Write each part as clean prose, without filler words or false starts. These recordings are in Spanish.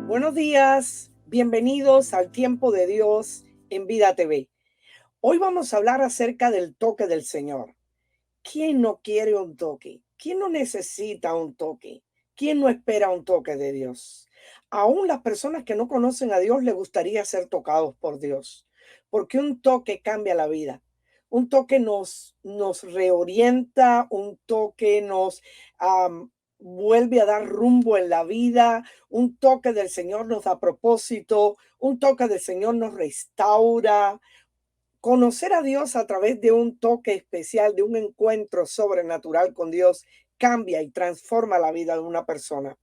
Buenos días, bienvenidos al Tiempo de Dios en Vida TV. Hoy vamos a hablar acerca del toque del Señor. ¿Quién no quiere un toque? ¿Quién no necesita un toque? ¿Quién no espera un toque de Dios? Aún las personas que no conocen a Dios les gustaría ser tocados por Dios, porque un toque cambia la vida. Un toque nos reorienta, un toque nos vuelve a dar rumbo en la vida, un toque del Señor nos da propósito, un toque del Señor nos restaura. Conocer a Dios a través de un toque especial, de un encuentro sobrenatural con Dios, cambia y transforma la vida de una persona.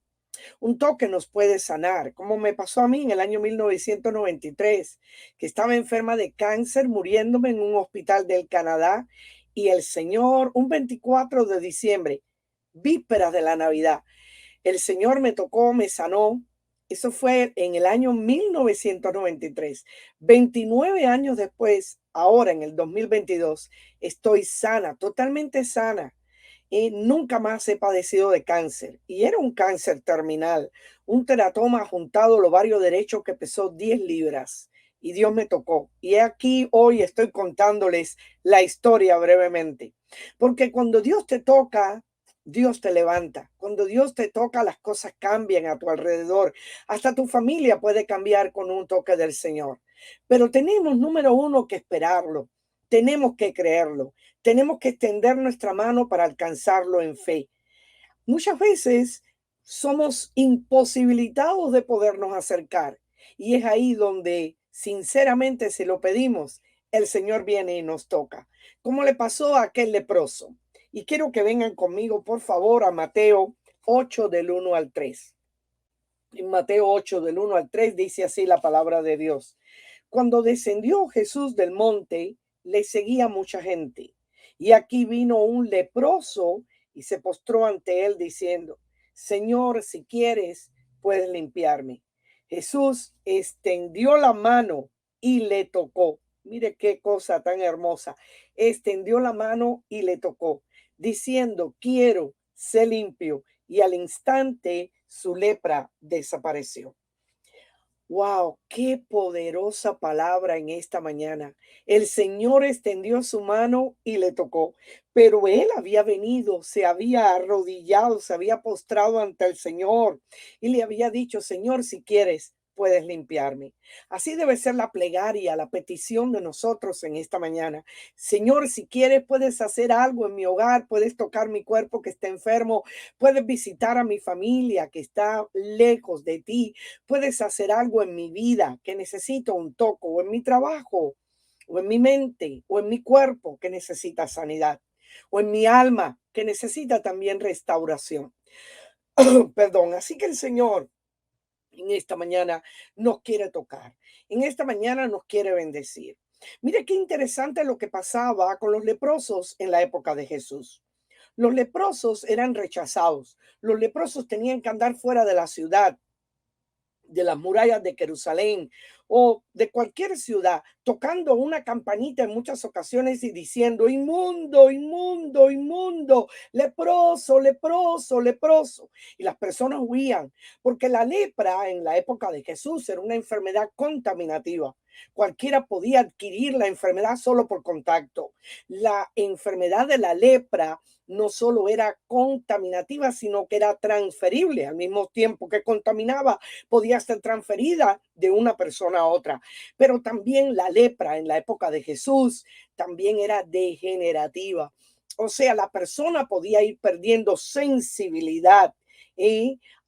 Un toque nos puede sanar, como me pasó a mí en el año 1993, que estaba enferma de cáncer, muriéndome en un hospital del Canadá, y el Señor, un 24 de diciembre, vísperas de la Navidad, el Señor me tocó, me sanó. Eso fue en el año 1993. 29 años después, ahora en el 2022, estoy sana, totalmente sana. Y nunca más he padecido de cáncer. Y era un cáncer terminal, un teratoma juntado al ovario derecho que pesó 10 libras. Y Dios me tocó. Y aquí hoy estoy contándoles la historia brevemente. Porque cuando Dios te toca, Dios te levanta. Cuando Dios te toca, las cosas cambian a tu alrededor. Hasta tu familia puede cambiar con un toque del Señor. Pero tenemos, número uno, que esperarlo. Tenemos que creerlo. Tenemos que extender nuestra mano para alcanzarlo en fe. Muchas veces somos imposibilitados de podernos acercar. Y es ahí donde, sinceramente, si lo pedimos, el Señor viene y nos toca. Como le pasó a aquel leproso. Y quiero que vengan conmigo, por favor, a Mateo 8 del 1 al 3. En Mateo 8 del 1 al 3 dice así la palabra de Dios. Cuando descendió Jesús del monte, le seguía mucha gente. Y aquí vino un leproso y se postró ante él diciendo, Señor, si quieres, puedes limpiarme. Jesús extendió la mano y le tocó. Mire qué cosa tan hermosa. Extendió la mano y le tocó, diciendo, quiero, sé limpio. Y al instante su lepra desapareció. Wow, qué poderosa palabra en esta mañana. El Señor extendió su mano y le tocó, pero él había venido, se había arrodillado, se había postrado ante el Señor y le había dicho, Señor, si quieres, puedes limpiarme. Así debe ser la plegaria, la petición de nosotros en esta mañana. Señor, si quieres, puedes hacer algo en mi hogar, puedes tocar mi cuerpo que está enfermo, puedes visitar a mi familia que está lejos de ti. Puedes hacer algo en mi vida que necesito un toque, o en mi trabajo, o en mi mente, o en mi cuerpo que necesita sanidad, o en mi alma que necesita también restauración. Perdón, así que el Señor en esta mañana nos quiere tocar. En esta mañana nos quiere bendecir. Mire qué interesante lo que pasaba con los leprosos en la época de Jesús. Los leprosos eran rechazados. Los leprosos tenían que andar fuera de la ciudad, de las murallas de Jerusalén o de cualquier ciudad, tocando una campanita en muchas ocasiones y diciendo, inmundo, inmundo, inmundo, leproso, leproso, leproso. Y las personas huían, porque la lepra en la época de Jesús era una enfermedad contaminativa. Cualquiera podía adquirir la enfermedad solo por contacto. La enfermedad de la lepra no solo era contaminativa, sino que era transferible. Al mismo tiempo que contaminaba, podía ser transferida de una persona a otra. Pero también la lepra en la época de Jesús también era degenerativa. O sea, la persona podía ir perdiendo sensibilidad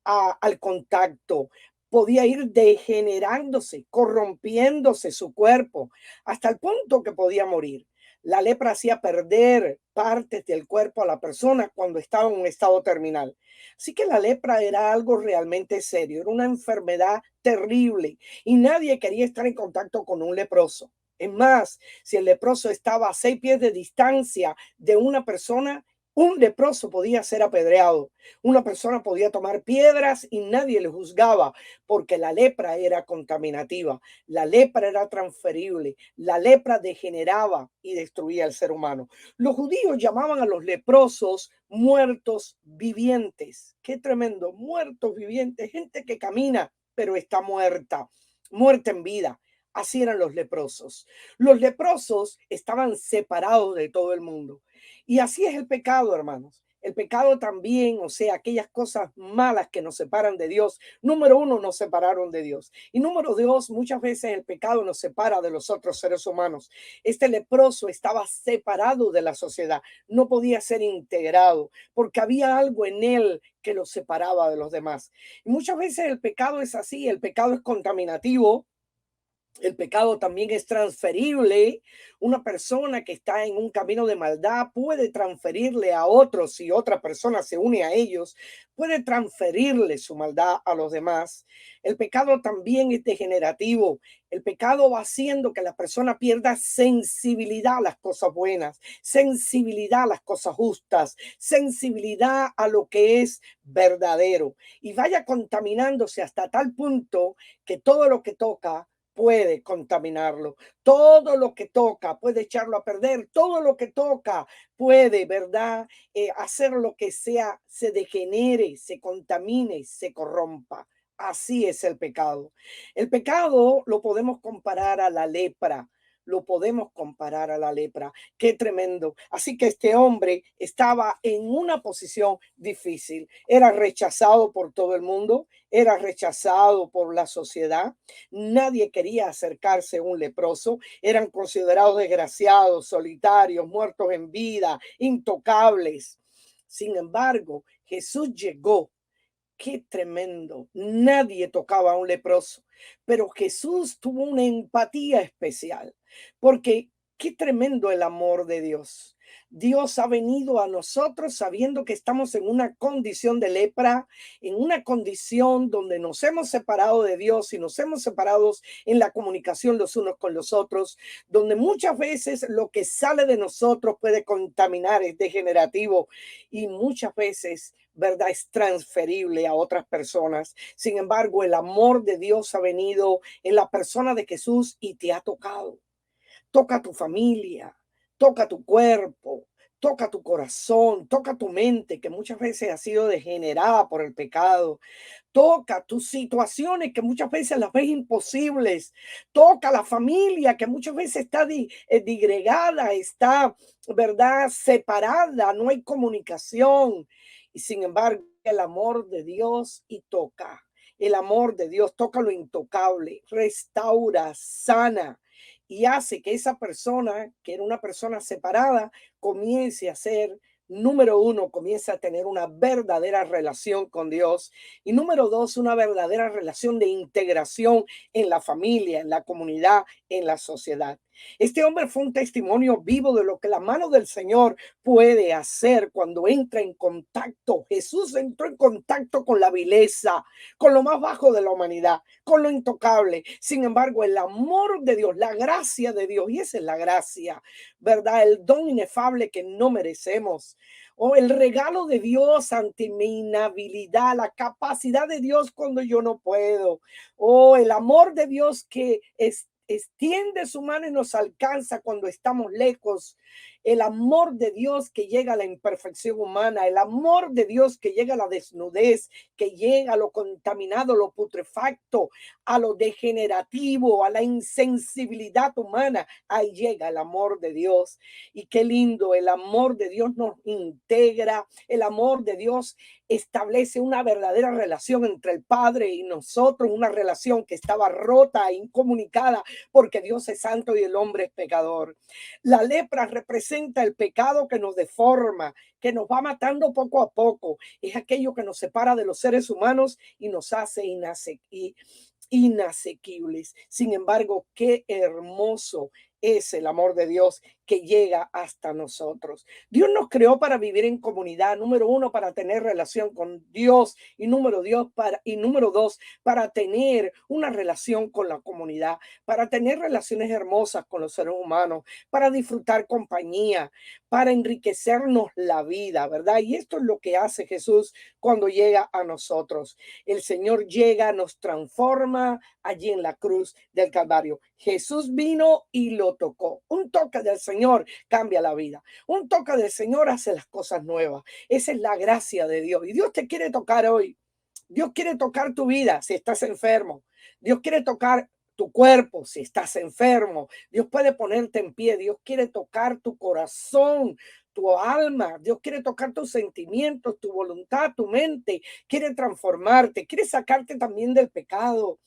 al contacto. Podía ir degenerándose, corrompiéndose su cuerpo, hasta el punto que podía morir. La lepra hacía perder partes del cuerpo a la persona cuando estaba en un estado terminal. Así que la lepra era algo realmente serio, era una enfermedad terrible y nadie quería estar en contacto con un leproso. Es más, si el leproso estaba a 6 pies de distancia de una persona, Un leproso podía ser apedreado, una persona podía tomar piedras y nadie le juzgaba porque la lepra era contaminativa, la lepra era transferible, la lepra degeneraba y destruía al ser humano. Los judíos llamaban a los leprosos muertos vivientes. Qué tremendo, muertos vivientes, gente que camina pero está muerta, muerta en vida. Así eran los leprosos. Los leprosos estaban separados de todo el mundo. Y así es el pecado, hermanos. El pecado también, o sea, aquellas cosas malas que nos separan de Dios. Número uno, nos separaron de Dios. Y número dos, muchas veces el pecado nos separa de los otros seres humanos. Este leproso estaba separado de la sociedad, no podía ser integrado porque había algo en él que lo separaba de los demás. Y muchas veces el pecado es así, el pecado es contaminativo. El pecado también es transferible. Una persona que está en un camino de maldad puede transferirle a otros, si otra persona se une a ellos, puede transferirle su maldad a los demás. El pecado también es degenerativo. El pecado va haciendo que la persona pierda sensibilidad a las cosas buenas, sensibilidad a las cosas justas, sensibilidad a lo que es verdadero y vaya contaminándose hasta tal punto que todo lo que toca puede contaminarlo. Todo lo que toca puede echarlo a perder. Todo lo que toca puede, ¿verdad? Hacer lo que sea, se degenere, se contamine, se corrompa. Así es el pecado. El pecado lo podemos comparar a la lepra. Lo podemos comparar a la lepra. Qué tremendo. Así que este hombre estaba en una posición difícil. Era rechazado por todo el mundo, era rechazado por la sociedad. Nadie quería acercarse a un leproso. Eran considerados desgraciados, solitarios, muertos en vida, intocables. Sin embargo, Jesús llegó. Qué tremendo. Nadie tocaba a un leproso, pero Jesús tuvo una empatía especial, porque qué tremendo el amor de Dios. Dios ha venido a nosotros sabiendo que estamos en una condición de lepra, en una condición donde nos hemos separado de Dios y nos hemos separado en la comunicación los unos con los otros, donde muchas veces lo que sale de nosotros puede contaminar, es degenerativo y muchas veces, ¿verdad?, es transferible a otras personas. Sin embargo, el amor de Dios ha venido en la persona de Jesús y te ha tocado. Toca tu familia, toca tu cuerpo, toca tu corazón, toca tu mente, que muchas veces ha sido degenerada por el pecado. Toca tus situaciones que muchas veces las ves imposibles. Toca la familia que muchas veces está digregada, está, ¿verdad?, separada, no hay comunicación. Y sin embargo, el amor de Dios y toca. El amor de Dios toca lo intocable, restaura, sana y hace que esa persona, que era una persona separada, comience a ser, número uno, comienza a tener una verdadera relación con Dios. Y número dos, una verdadera relación de integración en la familia, en la comunidad, en la sociedad. Este hombre fue un testimonio vivo de lo que la mano del Señor puede hacer cuando entra en contacto. Jesús entró en contacto con la vileza, con lo más bajo de la humanidad, con lo intocable. Sin embargo, el amor de Dios, la gracia de Dios, y esa es la gracia, ¿verdad? El don inefable que no merecemos. O el regalo de Dios ante mi inhabilidad, la capacidad de Dios cuando yo no puedo. O el amor de Dios que extiende su mano y nos alcanza cuando estamos lejos. El amor de Dios que llega a la imperfección humana, el amor de Dios que llega a la desnudez, que llega a lo contaminado, lo putrefacto, a lo degenerativo, a la insensibilidad humana. Ahí llega el amor de Dios. Y qué lindo, el amor de Dios nos integra, el amor de Dios establece una verdadera relación entre el Padre y nosotros, una relación que estaba rota, incomunicada, porque Dios es santo y el hombre es pecador. La lepra representa el pecado que nos deforma, que nos va matando poco a poco. Es aquello que nos separa de los seres humanos y nos hace inasequibles. Sin embargo, qué hermoso es el amor de Dios que llega hasta nosotros. Dios nos creó para vivir en comunidad, número uno, para tener relación con Dios y número dos, para tener una relación con la comunidad, para tener relaciones hermosas con los seres humanos, para disfrutar compañía, para enriquecernos la vida, ¿verdad? Y esto es lo que hace Jesús cuando llega a nosotros. El Señor llega, nos transforma allí en la cruz del Calvario. Jesús vino y lo tocó. Un toque del Señor cambia la vida. Un toque del Señor hace las cosas nuevas. Esa es la gracia de Dios. Y Dios te quiere tocar hoy. Dios quiere tocar tu vida si estás enfermo. Dios quiere tocar tu cuerpo si estás enfermo. Dios puede ponerte en pie. Dios quiere tocar tu corazón, tu alma. Dios quiere tocar tus sentimientos, tu voluntad, tu mente. Quiere transformarte. Quiere sacarte también del pecado.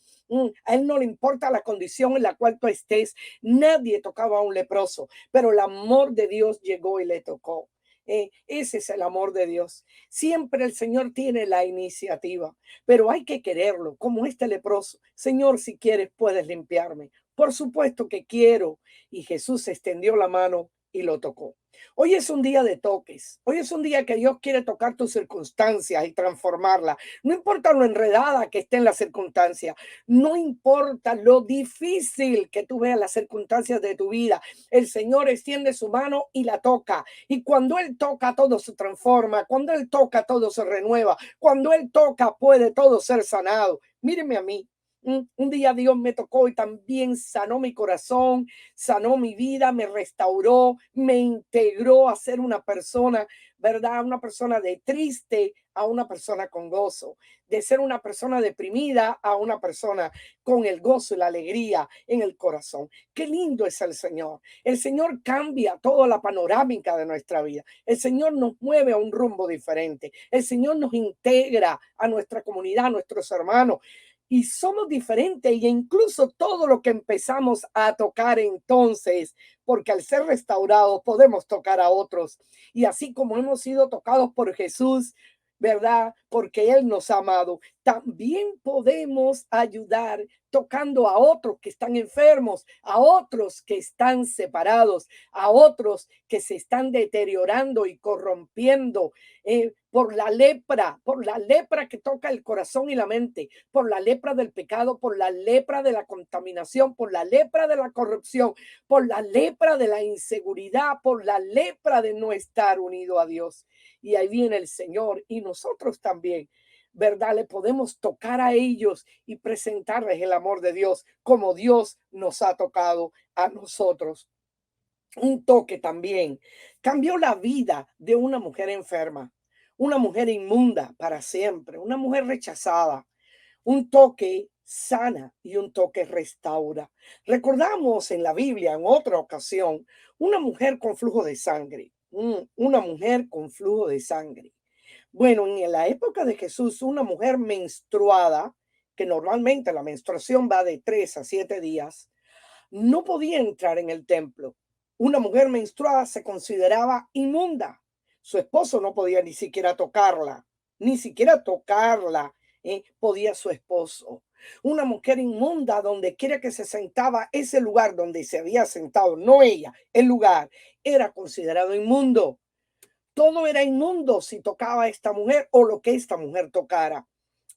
A él no le importa la condición en la cual tú estés. Nadie tocaba a un leproso, pero el amor de Dios llegó y le tocó. Ese es el amor de Dios. Siempre el Señor tiene la iniciativa, pero hay que quererlo, como este leproso. Señor, si quieres, puedes limpiarme. Por supuesto que quiero. Y Jesús extendió la mano y lo tocó. Hoy es un día de toques. Hoy es un día que Dios quiere tocar tus circunstancias y transformarla. No importa lo enredada que esté en la circunstancia. No importa lo difícil que tú veas las circunstancias de tu vida. El Señor extiende su mano y la toca. Y cuando Él toca, todo se transforma. Cuando Él toca, todo se renueva. Cuando Él toca, puede todo ser sanado. Míreme a mí. Un día Dios me tocó y también sanó mi corazón, sanó mi vida, me restauró, me integró a ser una persona, ¿verdad? Una persona de triste a una persona con gozo, de ser una persona deprimida a una persona con el gozo y la alegría en el corazón. Qué lindo es el Señor. El Señor cambia toda la panorámica de nuestra vida. El Señor nos mueve a un rumbo diferente. El Señor nos integra a nuestra comunidad, a nuestros hermanos. Y somos diferentes y incluso todo lo que empezamos a tocar entonces, porque al ser restaurados podemos tocar a otros. Y así como hemos sido tocados por Jesús, ¿verdad? Porque Él nos ha amado. También podemos ayudar tocando a otros que están enfermos, a otros que están separados, a otros que se están deteriorando y corrompiendo por la lepra que toca el corazón y la mente, por la lepra del pecado, por la lepra de la contaminación, por la lepra de la corrupción, por la lepra de la inseguridad, por la lepra de no estar unido a Dios. Y ahí viene el Señor y nosotros también, ¿verdad? Le podemos tocar a ellos y presentarles el amor de Dios como Dios nos ha tocado a nosotros. Un toque también cambió la vida de una mujer enferma, una mujer inmunda para siempre, una mujer rechazada. Un toque sana y un toque restaura. Recordamos en la Biblia en otra ocasión una mujer con flujo de sangre, una mujer con flujo de sangre. Bueno, en la época de Jesús, una mujer menstruada, que normalmente la menstruación va de 3 a 7 días, no podía entrar en el templo. Una mujer menstruada se consideraba inmunda. Su esposo no podía ni siquiera tocarla, ni siquiera tocarla, podía su esposo. Una mujer inmunda, donde quiera que se sentaba, ese lugar donde se había sentado, no ella, el lugar, era considerado inmundo. Todo era inmundo si tocaba a esta mujer o lo que esta mujer tocara.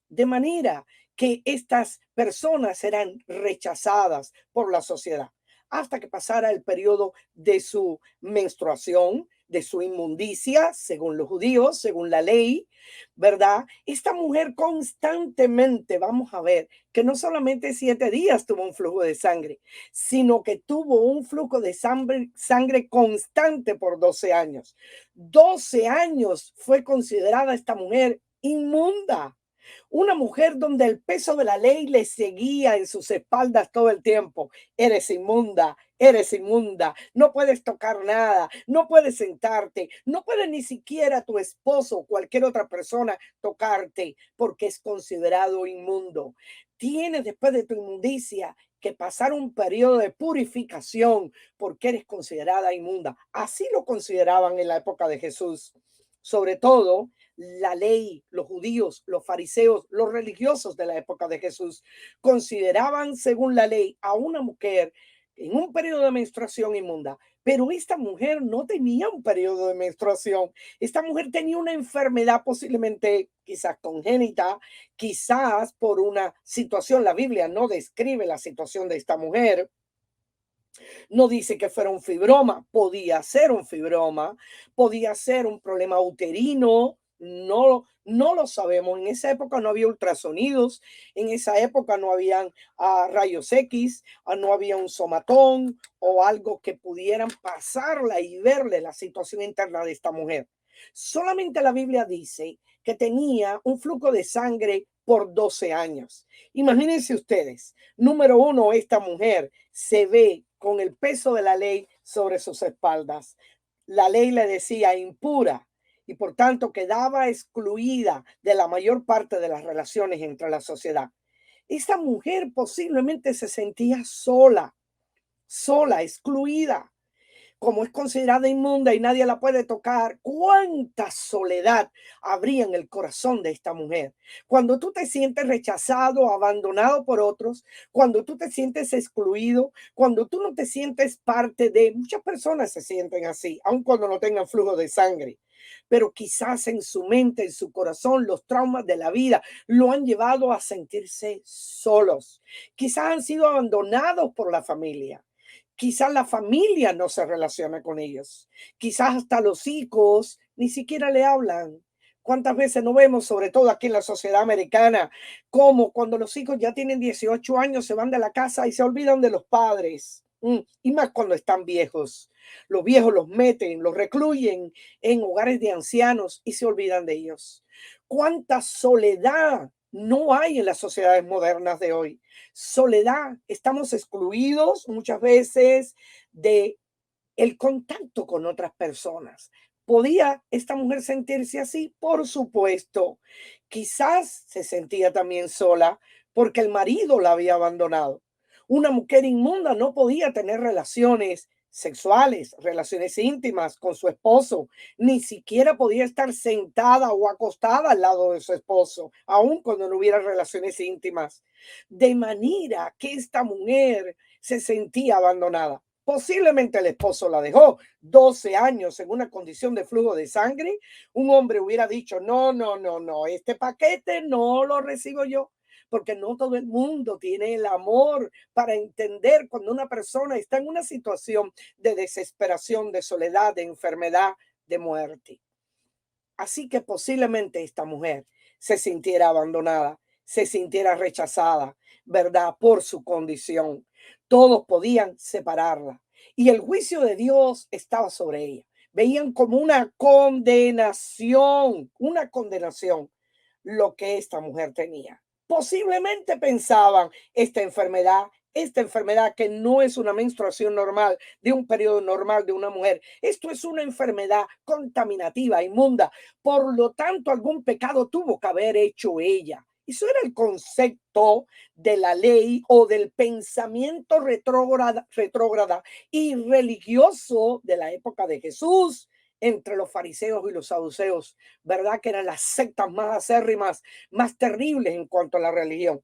De manera que estas personas eran rechazadas por la sociedad hasta que pasara el periodo de su menstruación, de su inmundicia, según los judíos, según la ley, ¿verdad? Esta mujer constantemente, vamos a ver, que no solamente 7 días tuvo un flujo de sangre, sino que tuvo un flujo de sangre constante por 12 años. 12 años fue considerada esta mujer inmunda. Una mujer donde el peso de la ley le seguía en sus espaldas todo el tiempo. Eres inmunda, no puedes tocar nada, no puedes sentarte, no puede ni siquiera tu esposo o cualquier otra persona tocarte porque es considerado inmundo. Tienes después de tu inmundicia que pasar un periodo de purificación porque eres considerada inmunda. Así lo consideraban en la época de Jesús. Sobre todo, la ley, los judíos, los fariseos, los religiosos de la época de Jesús consideraban, según la ley, a una mujer en un periodo de menstruación inmunda. Pero esta mujer no tenía un periodo de menstruación. Esta mujer tenía una enfermedad posiblemente quizás congénita, quizás por una situación. La Biblia no describe la situación de esta mujer. No dice que fuera un fibroma, podía ser un fibroma, podía ser un problema uterino, no lo sabemos. En esa época no había ultrasonidos, en esa época no habían rayos X, no había un somatón o algo que pudieran pasarla y verle la situación interna de esta mujer. Solamente la Biblia dice que tenía un flujo de sangre por 12 años. Imagínense ustedes, número uno, esta mujer se ve con el peso de la ley sobre sus espaldas. La ley le decía impura y por tanto quedaba excluida de la mayor parte de las relaciones entre la sociedad. Esta mujer posiblemente se sentía sola, excluida, como es considerada inmunda y nadie la puede tocar. ¿Cuánta soledad habría en el corazón de esta mujer? Cuando tú te sientes rechazado, abandonado por otros, cuando tú te sientes excluido, cuando tú no te sientes parte de, muchas personas se sienten así, aun cuando no tengan flujo de sangre. Pero quizás en su mente, en su corazón, los traumas de la vida lo han llevado a sentirse solos. Quizás han sido abandonados por la familia. Quizás la familia no se relaciona con ellos. Quizás hasta los hijos ni siquiera le hablan. ¿Cuántas veces no vemos, sobre todo aquí en la sociedad americana, como cuando los hijos ya tienen 18 años se van de la casa y se olvidan de los padres? Y más cuando están viejos. Los viejos los meten, los recluyen en hogares de ancianos y se olvidan de ellos. ¿Cuánta soledad no hay en las sociedades modernas de hoy? Soledad, estamos excluidos muchas veces de el contacto con otras personas. ¿Podía esta mujer sentirse así? Por supuesto. Quizás se sentía también sola porque el marido la había abandonado. Una mujer inmunda no podía tener relaciones sexuales, relaciones íntimas con su esposo, ni siquiera podía estar sentada o acostada al lado de su esposo, aun cuando no hubiera relaciones íntimas. De manera que esta mujer se sentía abandonada. Posiblemente el esposo la dejó 12 años en una condición de flujo de sangre. Un hombre hubiera dicho, no, este paquete no lo recibo yo, porque no todo el mundo tiene el amor para entender cuando una persona está en una situación de desesperación, de soledad, de enfermedad, de muerte. Así que posiblemente esta mujer se sintiera abandonada, se sintiera rechazada, ¿verdad? Por su condición. Todos podían separarla y el juicio de Dios estaba sobre ella. Veían como una condenación lo que esta mujer tenía. Posiblemente pensaban esta enfermedad que no es una menstruación normal, de un periodo normal de una mujer. Esto es una enfermedad contaminativa, inmunda. Por lo tanto, algún pecado tuvo que haber hecho ella. Eso era el concepto de la ley o del pensamiento retrógrada y religioso de la época de Jesús entre los fariseos y los saduceos, ¿verdad? Que eran las sectas más acérrimas, más terribles en cuanto a la religión.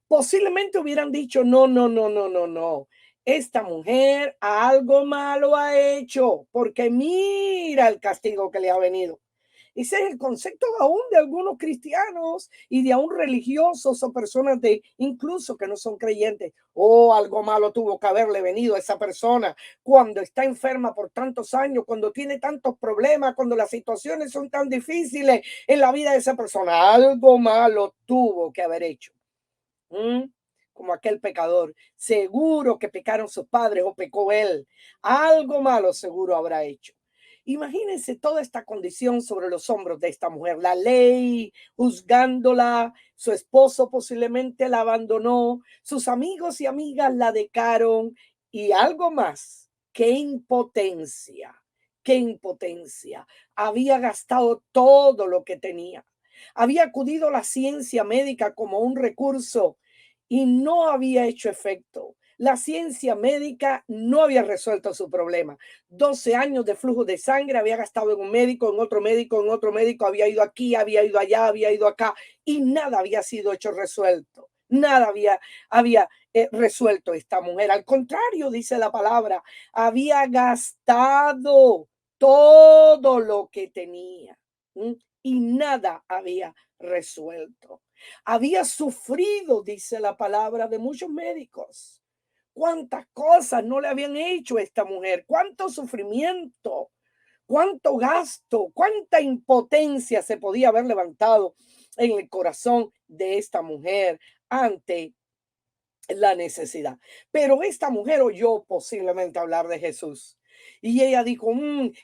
Posiblemente hubieran dicho, no. Esta mujer algo malo ha hecho, porque mira el castigo que le ha venido. Ese es el concepto aún de algunos cristianos y de aún religiosos o personas de incluso que no son creyentes. Oh, algo malo tuvo que haberle venido a esa persona cuando está enferma por tantos años, cuando tiene tantos problemas, cuando las situaciones son tan difíciles en la vida de esa persona. Algo malo tuvo que haber hecho. Como aquel pecador. Seguro que pecaron sus padres o pecó él. Algo malo seguro habrá hecho. Imagínense toda esta condición sobre los hombros de esta mujer. La ley juzgándola, su esposo posiblemente la abandonó, sus amigos y amigas la dejaron y algo más. ¡Qué impotencia! ¡Qué impotencia! Había gastado todo lo que tenía. Había acudido a la ciencia médica como un recurso y no había hecho efecto. La ciencia médica no había resuelto su problema. 12 años de flujo de sangre, había gastado en un médico, en otro médico, en otro médico, había ido aquí, había ido allá, había ido acá y nada había sido hecho resuelto. Nada había resuelto esta mujer. Al contrario, dice la palabra, había gastado todo lo que tenía, ¿m? Y nada había resuelto. Había sufrido, dice la palabra, de muchos médicos. Cuántas cosas no le habían hecho a esta mujer, cuánto sufrimiento, cuánto gasto, cuánta impotencia se podía haber levantado en el corazón de esta mujer ante la necesidad. Pero esta mujer oyó posiblemente hablar de Jesús. Y ella dijo,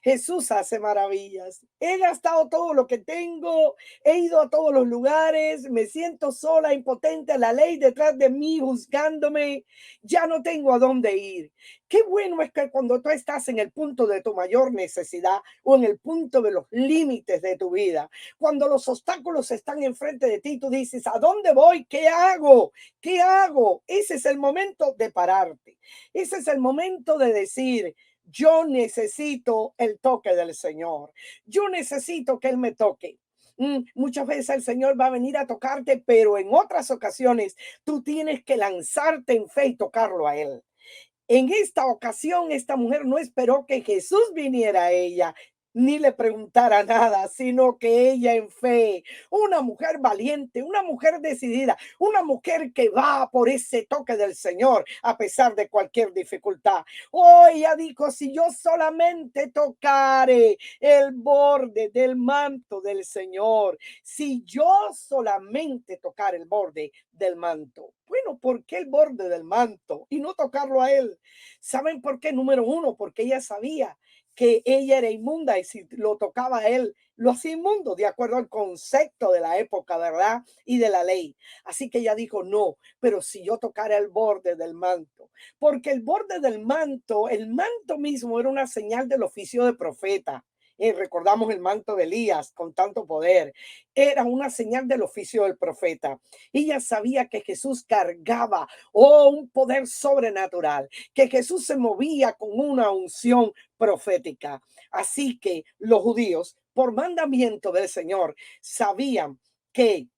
Jesús hace maravillas. He gastado todo lo que tengo, he ido a todos los lugares, me siento sola, impotente, la ley detrás de mí juzgándome, ya no tengo a dónde ir. Qué bueno es que cuando tú estás en el punto de tu mayor necesidad o en el punto de los límites de tu vida, cuando los obstáculos están enfrente de ti, tú dices, ¿a dónde voy? ¿Qué hago? ¿Qué hago? Ese es el momento de pararte. Ese es el momento de decir, yo necesito el toque del Señor. Yo necesito que Él me toque. Muchas veces el Señor va a venir a tocarte, pero en otras ocasiones tú tienes que lanzarte en fe y tocarlo a Él. En esta ocasión, esta mujer no esperó que Jesús viniera a ella, ni le preguntara nada, sino que ella en fe, una mujer valiente, una mujer decidida, una mujer que va por ese toque del Señor a pesar de cualquier dificultad. Oh, ella dijo, si yo solamente tocare el borde del manto del Señor, si yo solamente tocar el borde del manto. Bueno, ¿por qué el borde del manto y no tocarlo a Él? ¿Saben por qué? Número uno, porque ella sabía que ella era inmunda y si lo tocaba a él, lo hacía inmundo, de acuerdo al concepto de la época, ¿verdad? Y de la ley. Así que ella dijo, no, pero si yo tocara el borde del manto, porque el borde del manto, el manto mismo era una señal del oficio de profeta. Recordamos el manto de Elías con tanto poder. Era una señal del oficio del profeta. Ella sabía que Jesús cargaba, un poder sobrenatural, que Jesús se movía con una unción profética. Así que los judíos, por mandamiento del Señor, sabían que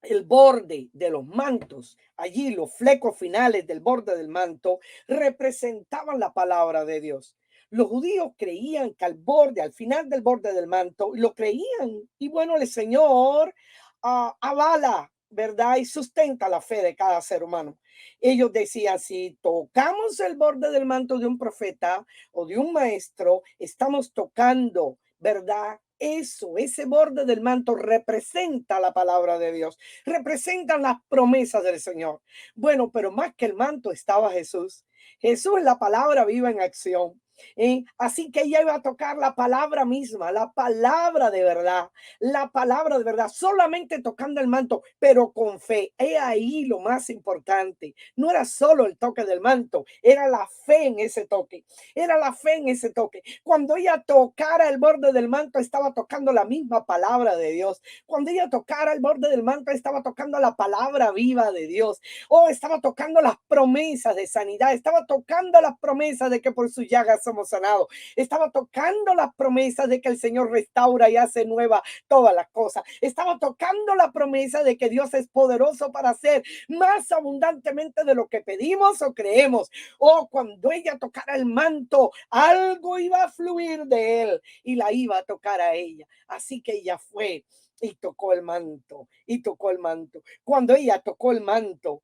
el borde de los mantos, allí los flecos finales del borde del manto, representaban la palabra de Dios. Los judíos creían que al borde, al final del borde del manto, lo creían. Y bueno, el Señor avala, ¿verdad? Y sustenta la fe de cada ser humano. Ellos decían, si tocamos el borde del manto de un profeta o de un maestro, estamos tocando, ¿verdad? Eso, ese borde del manto representa la palabra de Dios, representan las promesas del Señor. Bueno, pero más que el manto estaba Jesús. Jesús es la palabra viva en acción. Así que ella iba a tocar la palabra misma, la palabra de verdad, la palabra de verdad, solamente tocando el manto, pero con fe. He ahí lo más importante. No era solo el toque del manto, era la fe en ese toque, era la fe en ese toque. Cuando ella tocara el borde del manto, estaba tocando la misma palabra de Dios. Cuando ella tocara el borde del manto, estaba tocando la palabra viva de Dios. Estaba tocando las promesas de sanidad, estaba tocando las promesas de que por sus llagas somos sanados, estaba tocando las promesas de que el Señor restaura y hace nueva todas las cosas, estaba tocando la promesa de que Dios es poderoso para hacer más abundantemente de lo que pedimos o creemos. Cuando ella tocara el manto, algo iba a fluir de él y la iba a tocar a ella. Así que ella fue y tocó el manto y tocó el manto. Cuando ella tocó el manto,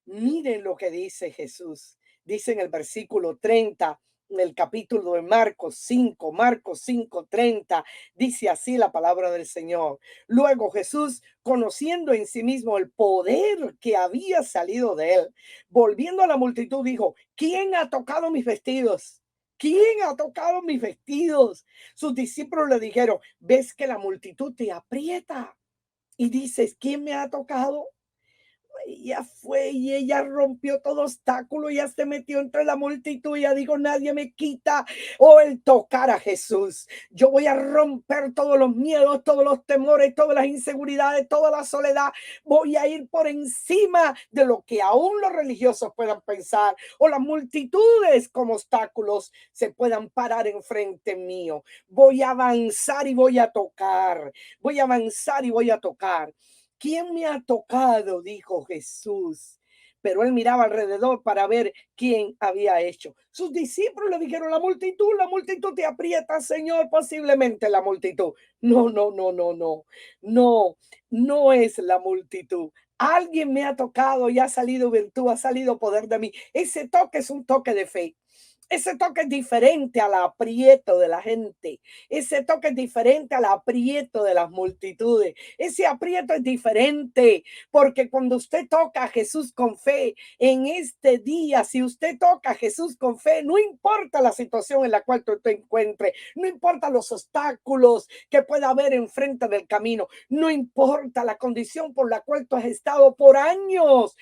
miren lo que dice Jesús. Dice en el versículo 30, en el capítulo de Marcos 5, 30, dice así la palabra del Señor. Luego Jesús, conociendo en sí mismo el poder que había salido de él, volviendo a la multitud, dijo, ¿quién ha tocado mis vestidos? ¿Quién ha tocado mis vestidos? Sus discípulos le dijeron, ves que la multitud te aprieta y dices, ¿quién me ha tocado? Ella fue y ella rompió todo obstáculo, ella se metió entre la multitud, ella dijo, nadie me quita el tocar a Jesús. Yo voy a romper todos los miedos, todos los temores, todas las inseguridades, toda la soledad. Voy a ir por encima de lo que aún los religiosos puedan pensar o las multitudes como obstáculos se puedan parar enfrente mío. Voy a avanzar y voy a tocar. Voy a avanzar y voy a tocar. ¿Quién me ha tocado? Dijo Jesús. pero él miraba alrededor para ver quién había hecho. Sus discípulos le dijeron, la multitud te aprieta, Señor, posiblemente la multitud. No, no, no, no, no, no, no es la multitud. Alguien me ha tocado y ha salido virtud, ha salido poder de mí. Ese toque es un toque de fe. Ese toque es diferente al aprieto de la gente. Ese toque es diferente al aprieto de las multitudes. Ese aprieto es diferente porque cuando usted toca a Jesús con fe en este día, si usted toca a Jesús con fe, no importa la situación en la cual tú te encuentres, no importa los obstáculos que pueda haber enfrente del camino, no importa la condición por la cual tú has estado por años,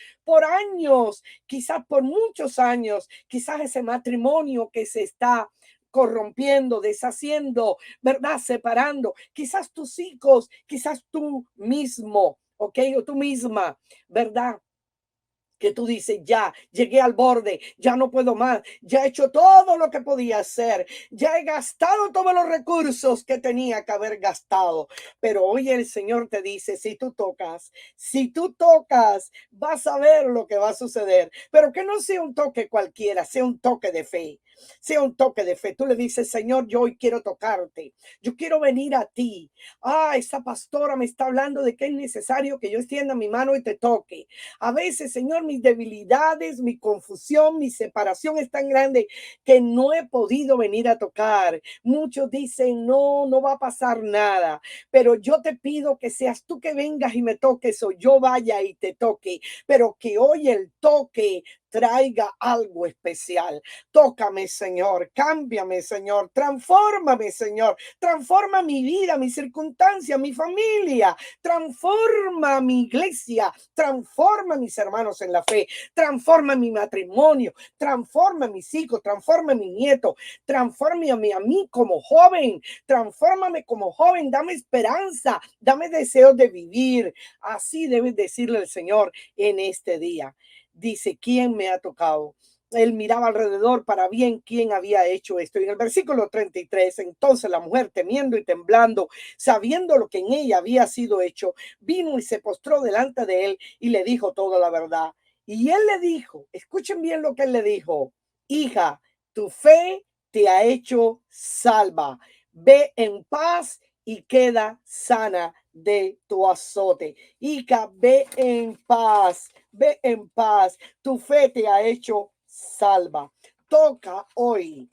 quizás por muchos años, quizás ese matrimonio que se está corrompiendo, deshaciendo, ¿verdad? Separando, quizás tus hijos, quizás tú mismo, ¿ok? O tú misma, ¿verdad? Que tú dices, ya llegué al borde, ya no puedo más, ya he hecho todo lo que podía hacer, ya he gastado todos los recursos que tenía que haber gastado. Pero hoy el Señor te dice, si tú tocas, vas a ver lo que va a suceder, pero que no sea un toque cualquiera, sea un toque de fe. Sea un toque de fe. Tú le dices, Señor, yo hoy quiero tocarte. Yo quiero venir a ti. Esta pastora me está hablando de que es necesario que yo extienda mi mano y te toque. A veces, Señor, mis debilidades, mi confusión, mi separación es tan grande que no he podido venir a tocar. Muchos dicen, no, no va a pasar nada, pero yo te pido que seas tú que vengas y me toques o yo vaya y te toque, pero que hoy el toque traiga algo especial. Tócame, Señor, cámbiame, Señor, transfórmame, Señor, transforma mi vida, mi circunstancia, mi familia, transforma mi iglesia, transforma a mis hermanos en la fe, transforma mi matrimonio, transforma a mis hijos, transforma a mi nieto, transforma a mí como joven, transfórmame como joven, dame esperanza, dame deseo de vivir. Así debes decirle al Señor en este día. Dice, ¿quién me ha tocado? Él miraba alrededor para bien quién había hecho esto. Y en el versículo 33, entonces la mujer, temiendo y temblando, sabiendo lo que en ella había sido hecho, vino y se postró delante de él y le dijo toda la verdad. Y él le dijo, escuchen bien lo que él le dijo, hija, tu fe te ha hecho salva. Ve en paz y queda sana de tu azote. Hija, ve en paz. Tu fe te ha hecho salva. Toca hoy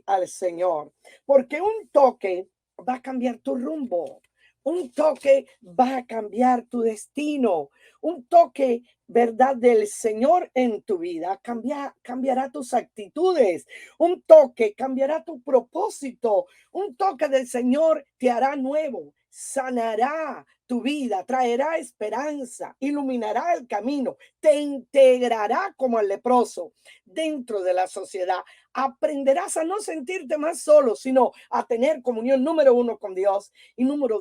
al Señor, porque un toque va a cambiar tu rumbo. Un toque va a cambiar tu destino. Un toque, verdad, del Señor en tu vida cambiará tus actitudes. Un toque cambiará tu propósito. Un toque del Señor te hará nuevo, sanará tu vida, traerá esperanza, iluminará el camino, te integrará como el leproso dentro de la sociedad. Aprenderás a no sentirte más solo, sino a tener comunión número uno con Dios y número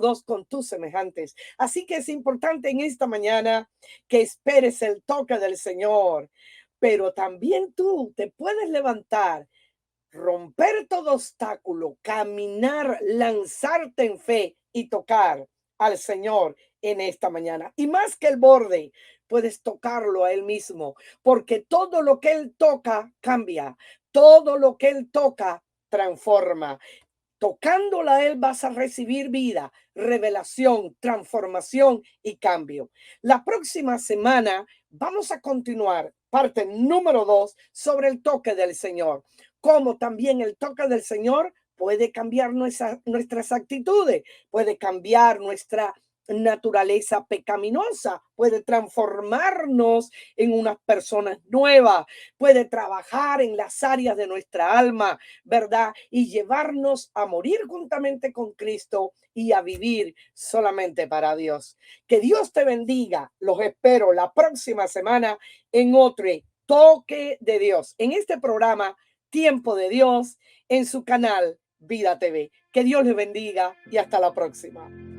dos con tus semejantes. Así que es importante en esta mañana que esperes el toque del Señor, pero también tú te puedes levantar, romper todo obstáculo, caminar, lanzarte en fe y tocar al Señor en esta mañana. Y más que el borde, puedes tocarlo a Él mismo, porque todo lo que Él toca cambia, todo lo que Él toca transforma. Tocándola a Él vas a recibir vida, revelación, transformación y cambio. La próxima semana vamos a continuar parte número 2 sobre el toque del Señor. Como también el toque del Señor puede cambiar nuestras actitudes, puede cambiar nuestra naturaleza pecaminosa, puede transformarnos en unas personas nuevas, puede trabajar en las áreas de nuestra alma, ¿verdad? Y llevarnos a morir juntamente con Cristo y a vivir solamente para Dios. Que Dios te bendiga. Los espero la próxima semana en otro toque de Dios, en este programa Tiempo de Dios, en su canal Vida TV. Que Dios les bendiga y hasta la próxima.